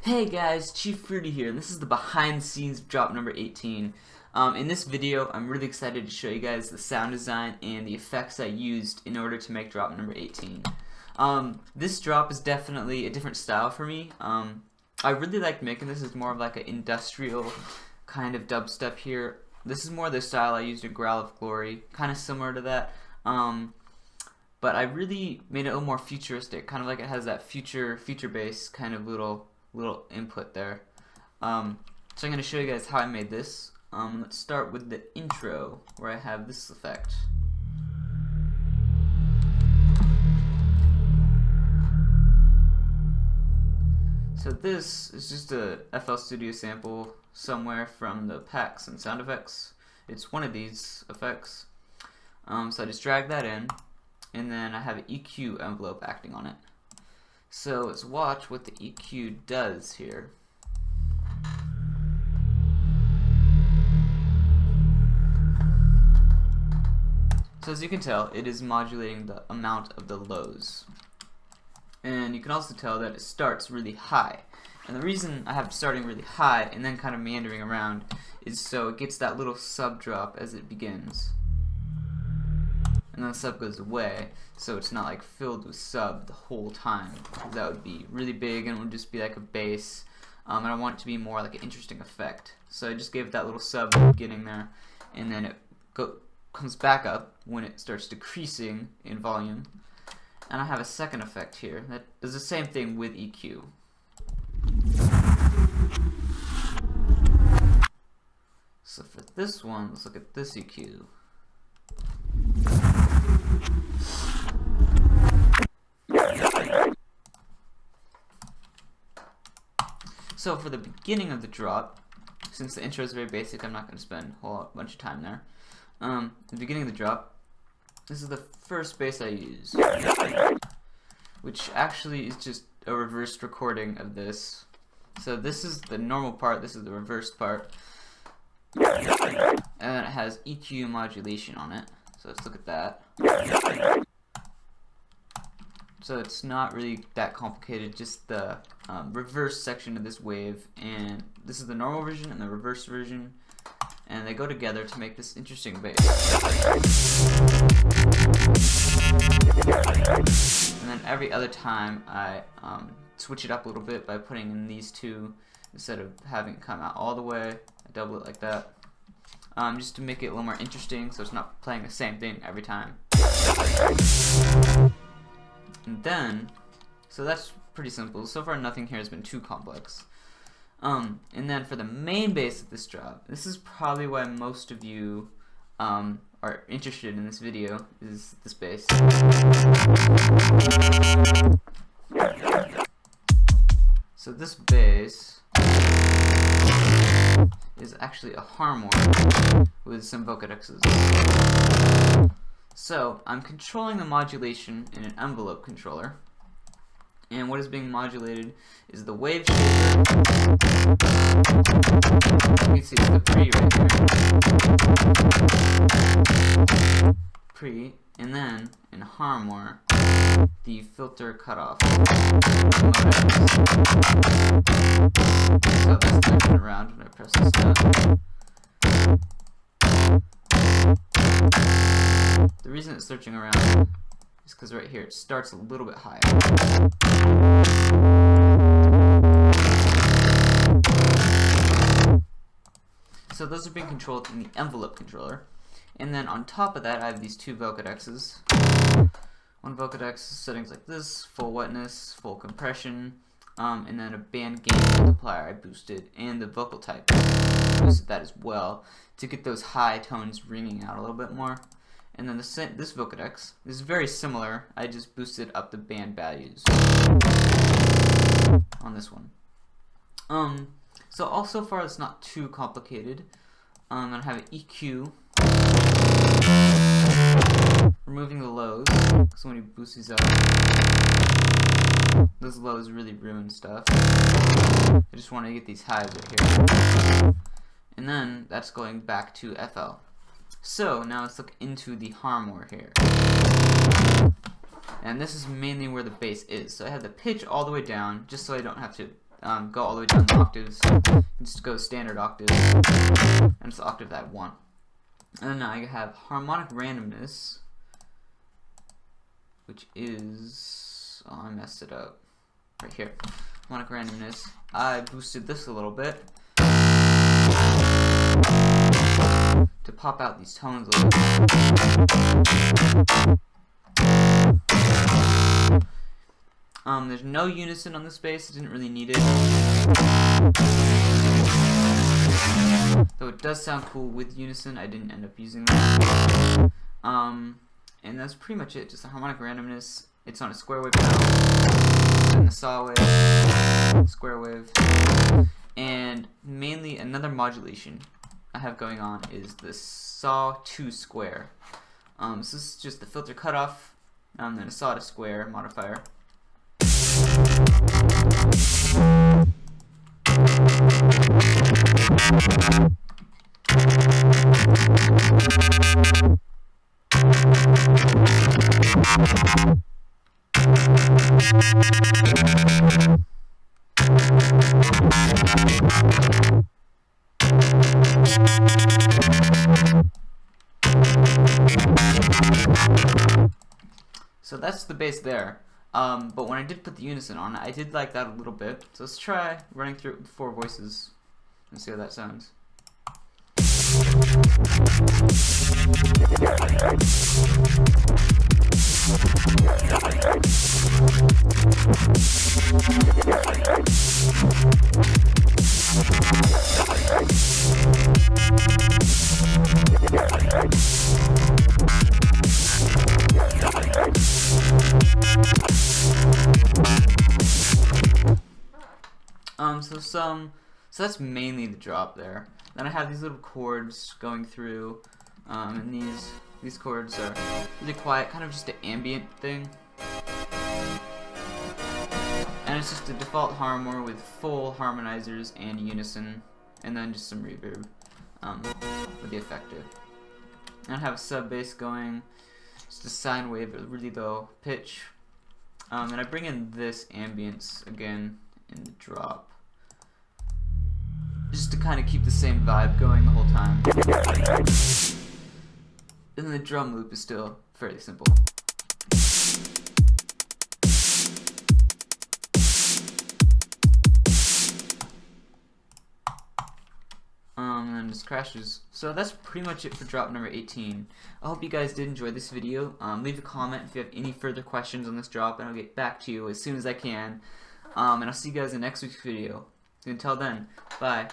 Hey guys, Chief Fruity here, and this is the behind the scenes of drop number 18. In this video, I'm really excited to show you guys the sound design and the effects I used in order to make drop number 18. This drop is definitely a different style for me. I really liked making this. It's more of like an industrial kind of dubstep here. This is more the style I used in Growl of Glory, kind of similar to that. But I really made it a little more futuristic, kind of like it has that future bass kind of little input there. So I'm going to show you guys how I made this. Let's start with the intro, where I have this effect. So this is just a FL Studio sample somewhere from the packs and sound effects. It's one of these effects. So I just drag that in, and then I have an EQ envelope acting on it. So let's watch what the EQ does here. So as you can tell, it is modulating the amount of the lows. And you can also tell that it starts really high. And the reason I have it starting really high and then kind of meandering around is so it gets that little sub drop as it begins. And then the sub goes away, so it's not like filled with sub the whole time. That would be really big and it would just be like a bass. And I want it to be more like an interesting effect. So I just gave it that little sub at the beginning there, and then it comes back up when it starts decreasing in volume. And I have a second effect here that does the same thing with EQ. So for this one, let's look at this EQ. So for the beginning of the drop, since the intro is very basic, I'm not going to spend a whole bunch of time there. The beginning of the drop, this is the first bass I use, which actually is just a reversed recording of this. So this is the normal part, this is the reversed part, and then it has EQ modulation on it. So let's look at that. So it's not really that complicated, just the reverse section of this wave, and this is the normal version and the reverse version, and they go together to make this interesting bass. And then every other time I switch it up a little bit by putting in these two instead of having it come out all the way. I double it like that, just to make it a little more interesting, so it's not playing the same thing every time. And then, so that's pretty simple. So far nothing here has been too complex. And then for the main bass of this drop, this is probably why most of you are interested in this video, is this bass. So this bass is actually a harmonic with some vocodexes. So I'm controlling the modulation in an envelope controller, and what is being modulated is the wave shaper. You can see the pre right here. Pre, and then in harmor, the filter cutoff. So this thing went around when I press this button. The reason it's searching around is because right here it starts a little bit higher. So those are being controlled in the envelope controller. And then on top of that, I have these two vocodexes. One vocodex settings like this: full wetness, full compression, and then a band gain multiplier I boosted, and the vocal type I boosted that as well to get those high tones ringing out a little bit more. And then this vocodex is very similar. I just boosted up the band values on this one. So all so far it's not too complicated. I'm gonna have an EQ, removing the lows, so when you boost these up, those lows really ruin stuff. I just want to get these highs right here. And then that's going back to FL. So now let's look into the harmor here. And this is mainly where the bass is. So I have the pitch all the way down, just so I don't have to go all the way down the octaves. You just go standard octaves, and it's the octave that I want. And then I have harmonic randomness, which is, oh, I messed it up right here. Harmonic randomness. I boosted this a little bit to pop out these tones a little bit. There's no unison on this bass. I didn't really need it, though it does sound cool with unison. I didn't end up using that. And that's pretty much it. Just a harmonic randomness. It's on a square wave pedal, and the saw wave, square wave, and mainly another modulation I have going on is the saw to square. So this is just the filter cutoff, then a saw to square modifier. So that's the bass there. But when I did put the unison on it, I did like that a little bit. So let's try running through it with 4 voices and see how that sounds. So that's mainly the drop there. Then I have these little chords going through, and these chords are really quiet, kind of just an ambient thing. And it's just a default harmor with full harmonizers and unison, and then just some reverb with the effective. And I have a sub bass going, just a sine wave at a really low pitch. And I bring in this ambience again in the drop, just to kind of keep the same vibe going the whole time. And the drum loop is still fairly simple. And then just crashes. So that's pretty much it for drop number 18. I hope you guys did enjoy this video. Leave a comment if you have any further questions on this drop, and I'll get back to you as soon as I can. And I'll see you guys in next week's video. Until then, bye.